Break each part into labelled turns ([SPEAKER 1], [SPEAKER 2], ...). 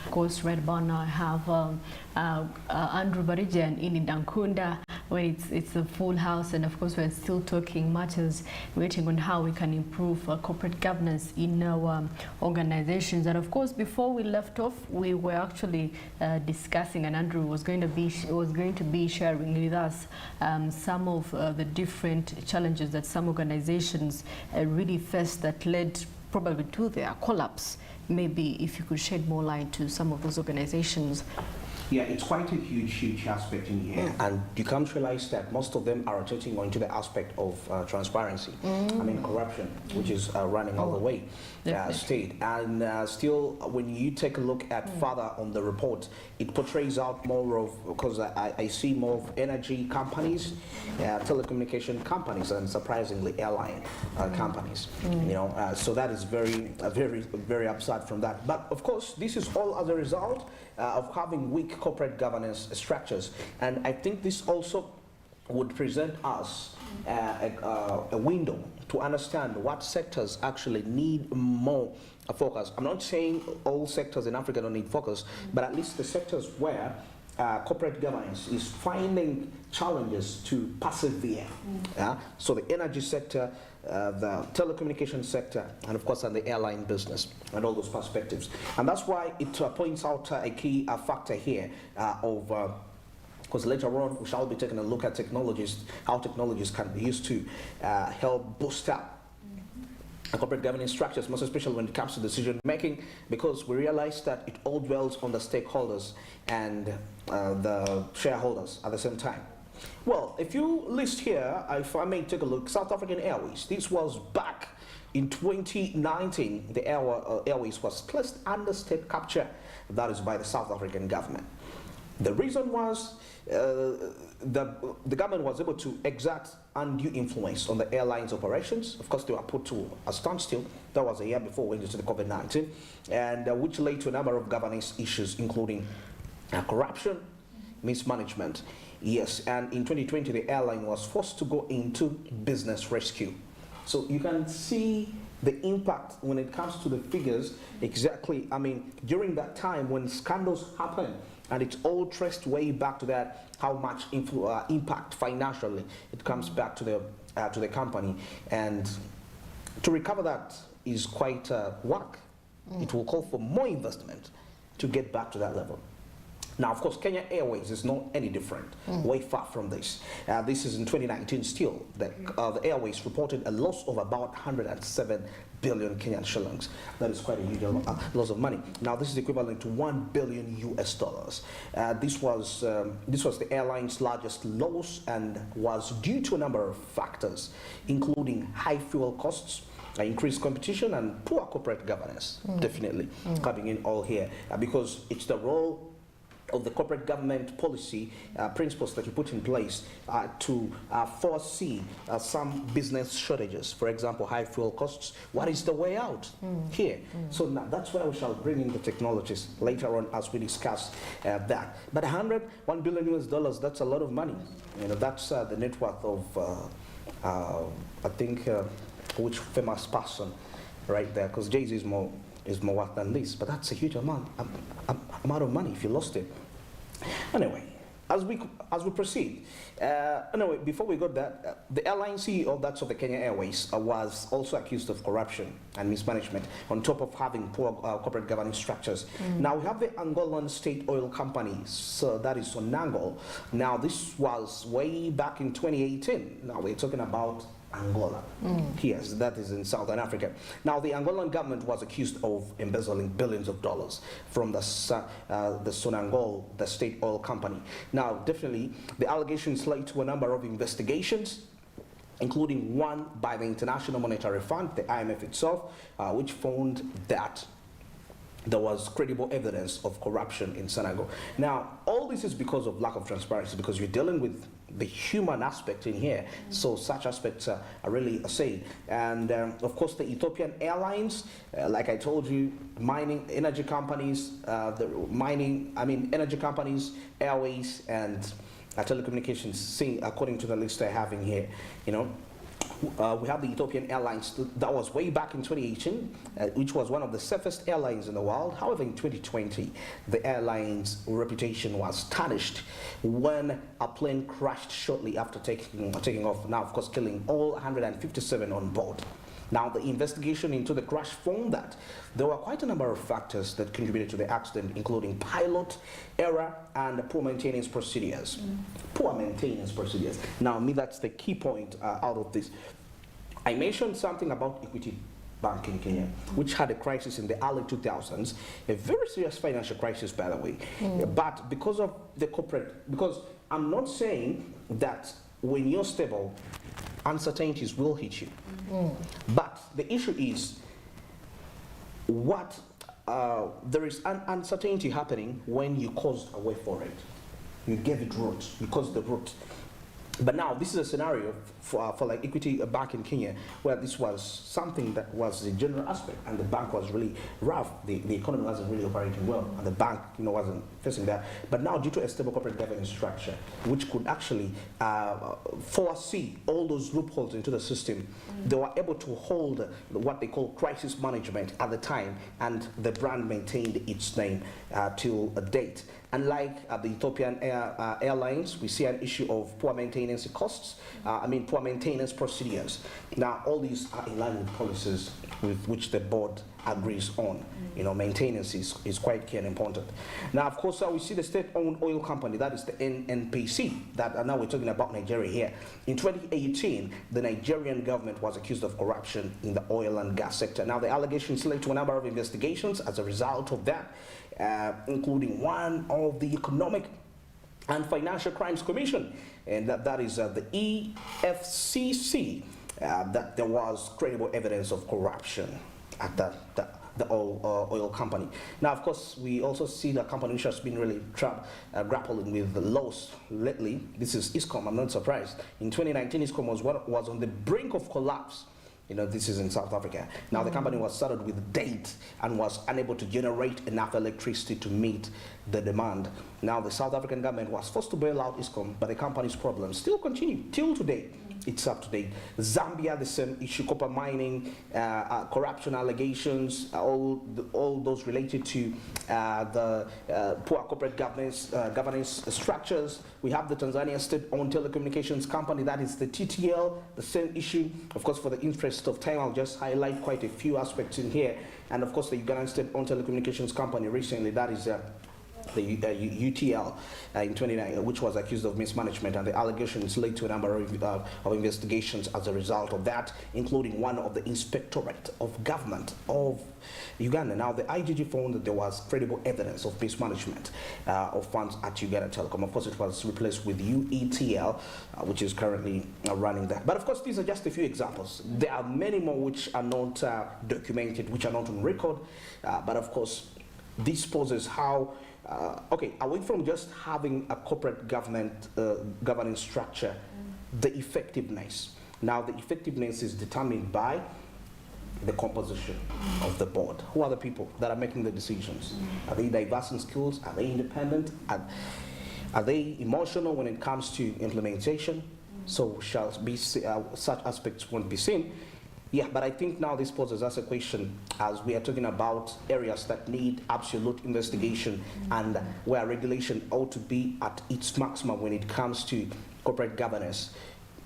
[SPEAKER 1] Of course, right about now I have Andrew Barija and Ini Dankunda, when it's a full house, and of course we're still talking matters waiting on how we can improve corporate governance in our organizations. And of course, before we left off, we were actually discussing, and Andrew was going to be sharing with us some of the different challenges that some organizations really faced that led probably to their collapse. Maybe if you could shed more light to some of those organizations.
[SPEAKER 2] Yeah, it's quite a huge aspect in here, and you come to realize that most of them are rotating onto the aspect of transparency. I mean, corruption, which is running all the way state. And still, when you take a look at further on the report, it portrays out more of, because I see more of energy companies, telecommunication companies, and surprisingly airline companies. You know, so that is very upset from that. But of course, this is all as a result of having weak corporate governance structures, and I think this also would present us a window to understand what sectors actually need more focus. I'm not saying all sectors in Africa don't need focus, but at least the sectors where corporate governance is finding challenges to persevere. So the energy sector, the telecommunication sector, and of course and the airline business, and all those perspectives. And that's why it points out a key factor here because later on we shall be taking a look at technologies, how technologies can be used to help boost up corporate governance structures, most especially when it comes to decision making, because we realize that it all dwells on the stakeholders and the shareholders at the same time. Well, if you list here, if I may take a look, South African Airways, this was back in 2019. The Airways was placed under state capture, that is by the South African government. The reason was the government was able to exert undue influence on the airline's operations. Of course, they were put to a standstill. That was a year before we went into the COVID-19, and which led to a number of governance issues, including corruption, mismanagement. Yes, and in 2020, the airline was forced to go into business rescue. So you can see the impact when it comes to the figures. Exactly, I mean, during that time when scandals happen, and it's all traced way back to that, how much impact financially it comes back to the company, and to recover that is quite work. It will call for more investment to get back to that level. Now, of course, Kenya Airways is not any different, way far from this. This is in 2019 still. The Airways reported a loss of about 107 billion Kenyan shillings. That is quite a huge loss of money. Now, this is equivalent to $1 billion US. This was the airline's largest loss and was due to a number of factors, including high fuel costs, increased competition, and poor corporate governance, definitely coming in all here, because it's the role of the corporate government policy principles that you put in place to foresee some business shortages. For example, high fuel costs. What is the way out here? So now that's where we shall bring in the technologies later on as we discuss that. But $101 billion US, that's a lot of money. You know, that's the net worth of I think which famous person right there, because Jay-Z is more worth than this, but that's a huge amount of money if you lost it. Anyway, as we proceed, anyway, before we got that, the airline CEO, that's of the Kenya Airways, was also accused of corruption and mismanagement, on top of having poor corporate governance structures. Now we have the Angolan state oil company, so that is Sonangol. Now this was way back in 2018. Now we're talking about Angola. Yes, that is in Southern Africa. Now, the Angolan government was accused of embezzling billions of dollars from the Sonangol, the state oil company. Now, definitely, the allegations led to a number of investigations, including one by the International Monetary Fund, the IMF itself, which found that there was credible evidence of corruption in Senegal. Now, all this is because of lack of transparency, because you're dealing with the human aspect in here, so such aspects are really assayed. And of course, the Ethiopian Airlines, like I told you, mining, energy companies, energy companies, airways, and telecommunications, according to the list I have in here, you know. we have the Ethiopian Airlines that was way back in 2018, which was one of the safest airlines in the world. However, in 2020, the airline's reputation was tarnished when a plane crashed shortly after taking off. Now, of course, killing all 157 on board. Now, the investigation into the crash found that there were quite a number of factors that contributed to the accident, including pilot error and poor maintenance procedures. Poor maintenance procedures. Now, that's the key point out of this. I mentioned something about Equity Bank in Kenya, which had a crisis in the early 2000s, a very serious financial crisis, by the way. But because of the corporate, because I'm not saying that when you're stable, uncertainties will hit you. But the issue is there is an uncertainty happening when you caused a way for it. You gave it root, you caused the root. But now this is a scenario for like Equity Bank in Kenya, where this was something that was the general aspect, and the bank was really rough. The economy wasn't really operating well, and the bank, wasn't facing that. But now, due to a stable corporate governance structure, which could actually foresee all those loopholes into the system, they were able to hold what they call crisis management at the time, and the brand maintained its name till a date. Unlike the Ethiopian Airlines, we see an issue of poor maintenance costs, poor maintenance procedures. Now, all these are in line with policies with which the board agrees on. Maintenance is quite key and important. Now, of course, we see the state-owned oil company, that is the NNPC, that now we're talking about Nigeria here. In 2018, the Nigerian government was accused of corruption in the oil and gas sector. Now, the allegations led to a number of investigations as a result of that, including one of the Economic and Financial Crimes Commission, and that is the EFCC, that there was credible evidence of corruption at the oil company. Now, of course, we also see the company which has been really grappling with the loss lately. This is ISCOM. I'm not surprised. In 2019, ISCOM was on the brink of collapse. This is in South Africa. Now, the company was saddled with debt and was unable to generate enough electricity to meet the demand. Now, the South African government was forced to bail out ISCOM, but the company's problems still continue till today. It's up to date. Zambia, the same issue, copper mining, corruption allegations, all those related to the poor corporate governance structures. We have the Tanzania state-owned telecommunications company, that is the TTL, the same issue. Of course, for the interest of time, I'll just highlight quite a few aspects in here. And of course, the Ugandan state-owned telecommunications company recently, that is the UTL in 2019, which was accused of mismanagement, and the allegations led to a number of investigations as a result of that, including one of the Inspectorate of Government of Uganda. Now, the IGG found that there was credible evidence of mismanagement of funds at Uganda Telecom. Of course, it was replaced with UETL, which is currently running that. But of course, these are just a few examples. There are many more which are not documented, which are not on record. But of course, this poses how away from just having a corporate governance structure, the effectiveness. Now, the effectiveness is determined by the composition of the board. Who are the people that are making the decisions? Are they diverse in skills? Are they independent? Are they emotional when it comes to implementation? So such aspects won't be seen. Yeah, but I think now this poses us a question, as we are talking about areas that need absolute investigation and where regulation ought to be at its maximum when it comes to corporate governance.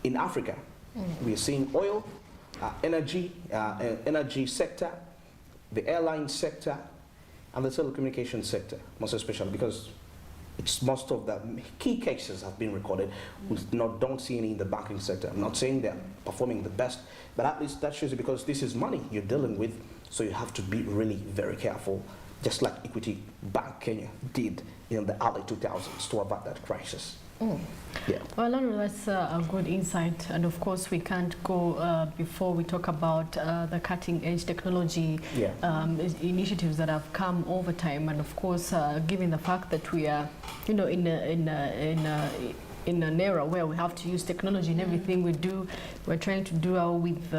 [SPEAKER 2] In Africa, we are seeing oil, energy sector, the airline sector, and the telecommunications sector, most especially because most of the key cases have been recorded. We don't see any in the banking sector. I'm not saying they're performing the best, but at least that shows you, because this is money you're dealing with, so you have to be really very careful, just like Equity Bank Kenya did in the early 2000s to avert that crisis. Yeah. Well,
[SPEAKER 1] that's a good insight, and of course we can't go before we talk about the cutting-edge technology initiatives that have come over time, and of course, given the fact that we are, in an era where we have to use technology in everything we do, we're trying to do with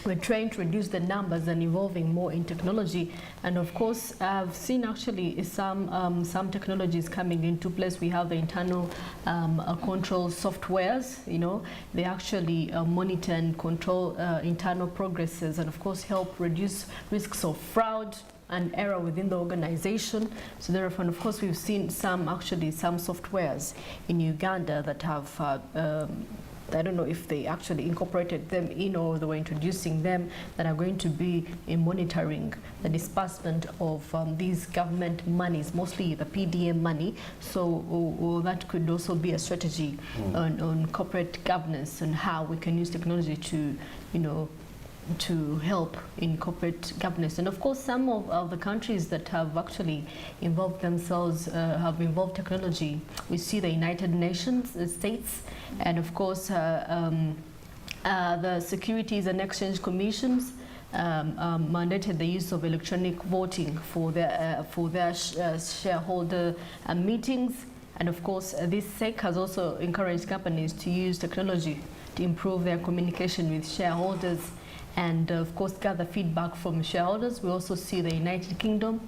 [SPEAKER 1] we're trying to reduce the numbers and evolving more in technology. And of course, I've seen actually some technologies coming into place. We have the internal control softwares, you know, they actually monitor and control internal progresses, and of course help reduce risks of fraud and error within the organization. So therefore, of course, we've seen some softwares in Uganda that have I don't know if they actually incorporated them in, or they were introducing them, that are going to be monitoring the disbursement of these government monies, mostly the PDM money. So that could also be a strategy on corporate governance and how we can use technology to, you know, to help in corporate governance. And of course, some of the countries that have actually involved themselves, have involved technology, we see the United Nations states, and of course the Securities and Exchange Commissions mandated the use of electronic voting for their shareholder meetings. And of course, this SEC has also encouraged companies to use technology to improve their communication with shareholders and of course gather feedback from shareholders. We also see the United Kingdom,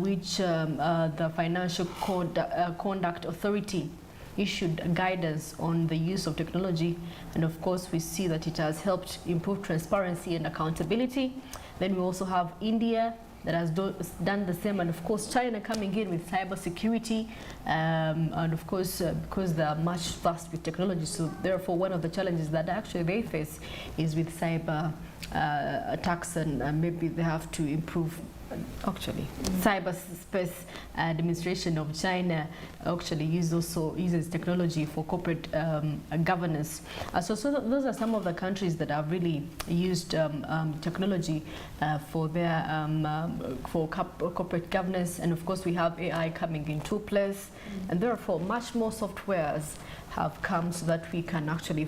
[SPEAKER 1] which the Financial Conduct Authority issued guidance on the use of technology, and of course we see that it has helped improve transparency and accountability. Then we also have India that has done the same, and of course China coming in with cyber security, and of course because they are much fast with technology, so therefore one of the challenges that actually they face is with cyber attacks, and maybe they have to improve. Actually, cyberspace administration of China actually uses technology for corporate governance. So those are some of the countries that have really used technology for their corporate governance. And of course, we have AI coming into place, and therefore much more softwares have come so that we can actually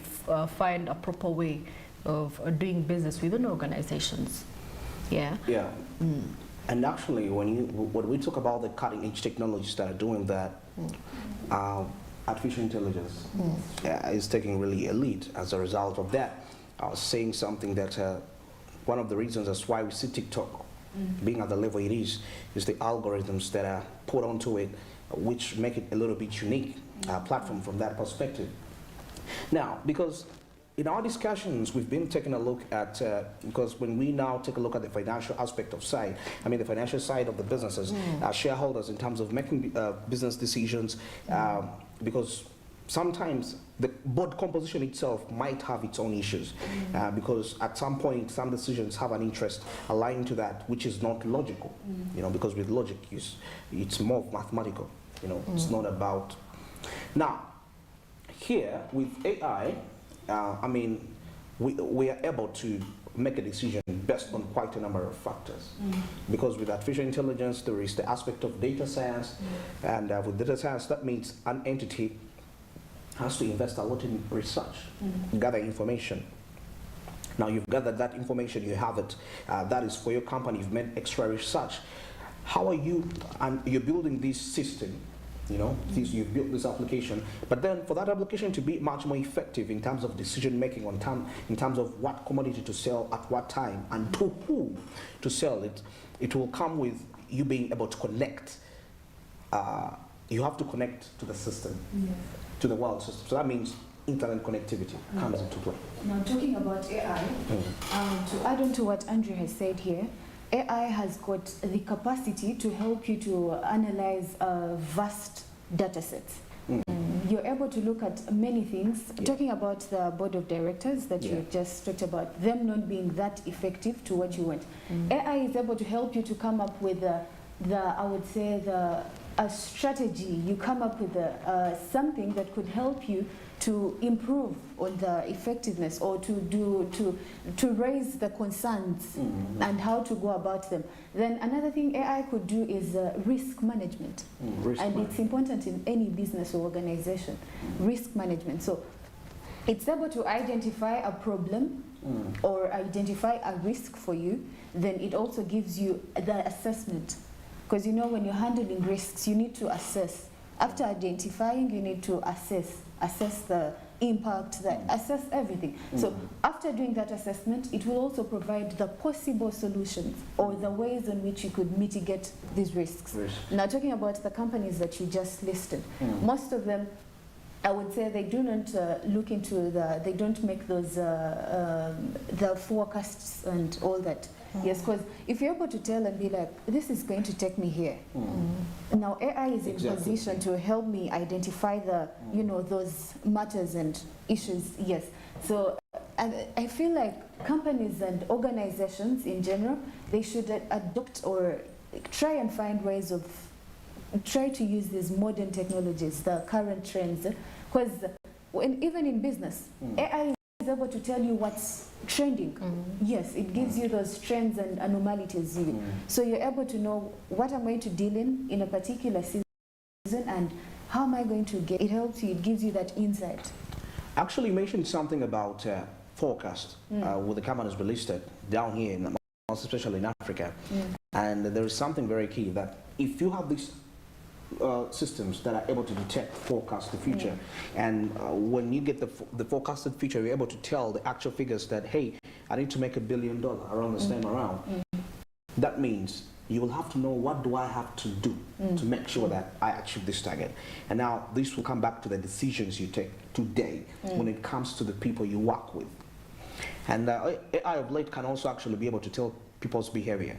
[SPEAKER 1] find a proper way of doing business within organizations. Yeah. Yeah.
[SPEAKER 2] And actually, when we talk about the cutting-edge technologies that are doing that, artificial intelligence is taking really a lead as a result of that. I was saying something that one of the reasons that's why we see TikTok being at the level it is the algorithms that are put onto it, which make it a little bit unique platform from that perspective. Now, because in our discussions, we've been taking a look at, because when we now take a look at the financial aspect of side, I mean the financial side of the businesses, shareholders in terms of making business decisions, because sometimes the board composition itself might have its own issues, because at some point some decisions have an interest aligned to that, which is not logical, you know, because with logic it's more mathematical, you know, it's not about. Now, here with AI, I mean, we are able to make a decision based on quite a number of factors. Because with artificial intelligence, there is the aspect of data science, and with data science, that means an entity has to invest a lot in research, gather information. Now you've gathered that information, you have it, that is for your company, you've made extra research. How are you, and you're building this system, you know, you've built this application, but then for that application to be much more effective in terms of decision making in terms of what commodity to sell at what time and to who to sell it, it will come with you being able to connect. You have to connect to the system, to the world system. So that means internet connectivity comes into play.
[SPEAKER 3] Now, talking about AI, to add on to what Andrew has said here, AI has got the capacity to help you to analyze vast data sets. You're able to look at many things. Talking about the board of directors that you just talked about, them not being that effective to what you want. AI is able to help you to come up with I would say a strategy. You come up with something that could help you to improve on the effectiveness, or to raise the concerns and how to go about them. Then another thing AI could do is risk management. It's important in any business or organization, risk management. So it's able to identify a problem or identify a risk for you. Then it also gives you the assessment. Because you know, when you're handling risks, you need to assess. After identifying, you need to assess impact, assess everything. So after doing that assessment, it will also provide the possible solutions or the ways in which you could mitigate these risks. Now, talking about the companies that you just listed, most of them, I would say they do not look into they don't make those the forecasts and all that. Yes, because if you're able to tell and be like, this is going to take me here. Now AI is in position to help me identify the, those matters and issues. Yes. So I feel like companies and organizations in general, they should adopt or try and find ways of try to use these modern technologies, the current trends, because even in business, AI is able to tell you what's trending. Yes, it gives you those trends and anomalies. So you're able to know what am I to deal in a particular season and how am I going to get it. Helps you, it gives you that insight.
[SPEAKER 2] Actually, you mentioned something about forecast with the companies we listed down here, especially in Africa. And there is something very key that if you have these systems that are able to detect, forecast the future, and when you get the forecasted future, you're able to tell the actual figures that, hey, I need to make $1 billion around this time around. That means you will have to know, what do I have to do to make sure that I achieve this target? And now this will come back to the decisions you take today when it comes to the people you work with. And AI of late can also actually be able to tell people's behavior,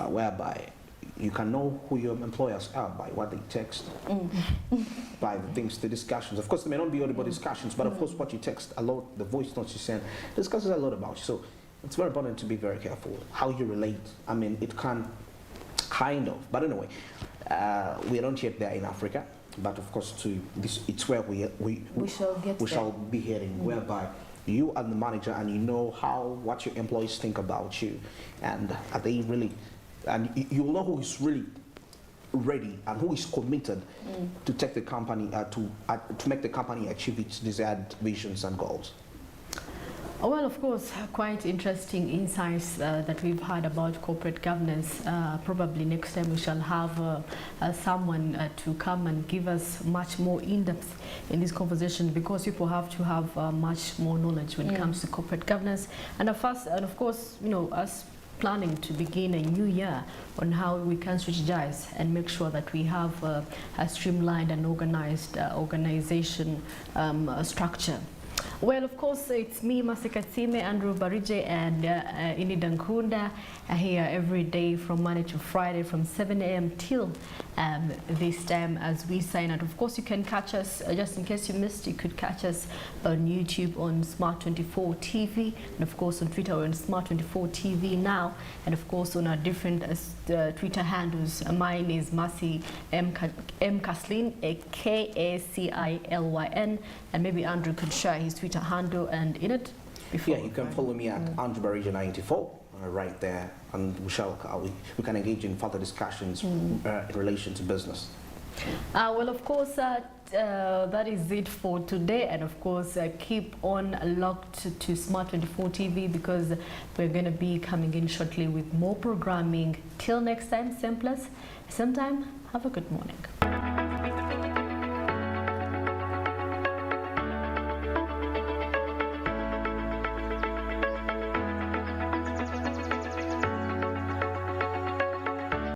[SPEAKER 2] whereby you can know who your employers are by what they text, by the things, the discussions. Of course, they may not be audible discussions, but of course what you text, a lot, the voice notes you send, discusses a lot about you. So it's very important to be very careful how you relate. I mean, it can kind of, but anyway, we are not yet there in Africa, but of course it's where we shall be heading, whereby you are the manager and you know what your employees think about you, and are they really, and you'll know who is really ready and who is committed to take the company to make the company achieve its desired visions and goals.
[SPEAKER 1] Well, of course, quite interesting insights that we've had about corporate governance. Probably next time we shall have someone to come and give us much more in-depth in this conversation, because people have to have much more knowledge when it comes to corporate governance. And of course, us planning to begin a new year on how we can strategize and make sure that we have a streamlined and organized organization structure. Well, of course, it's me, Masikatsime, Andrew Barije, and Ini Dankunda here every day from Monday to Friday from 7 a.m. till this time as we sign out. Of course, you can catch us, just in case you missed, you could catch us on YouTube on Smart24 TV, and of course on Twitter on Smart24 TV now, and of course on our different Twitter handles. Mine is Masi M. Kaslin, K-A-C-I-L-Y-N, and maybe Andrew could share his Twitter handle and in it.
[SPEAKER 2] Yeah, you can follow me at Andrew Barija 94 right there, and we can engage in further discussions in relation to business.
[SPEAKER 1] Well, of course, that is it for today, and of course keep on locked to Smart24 TV, because we're going to be coming in shortly with more programming. Till next time, same place, same time, have a good morning.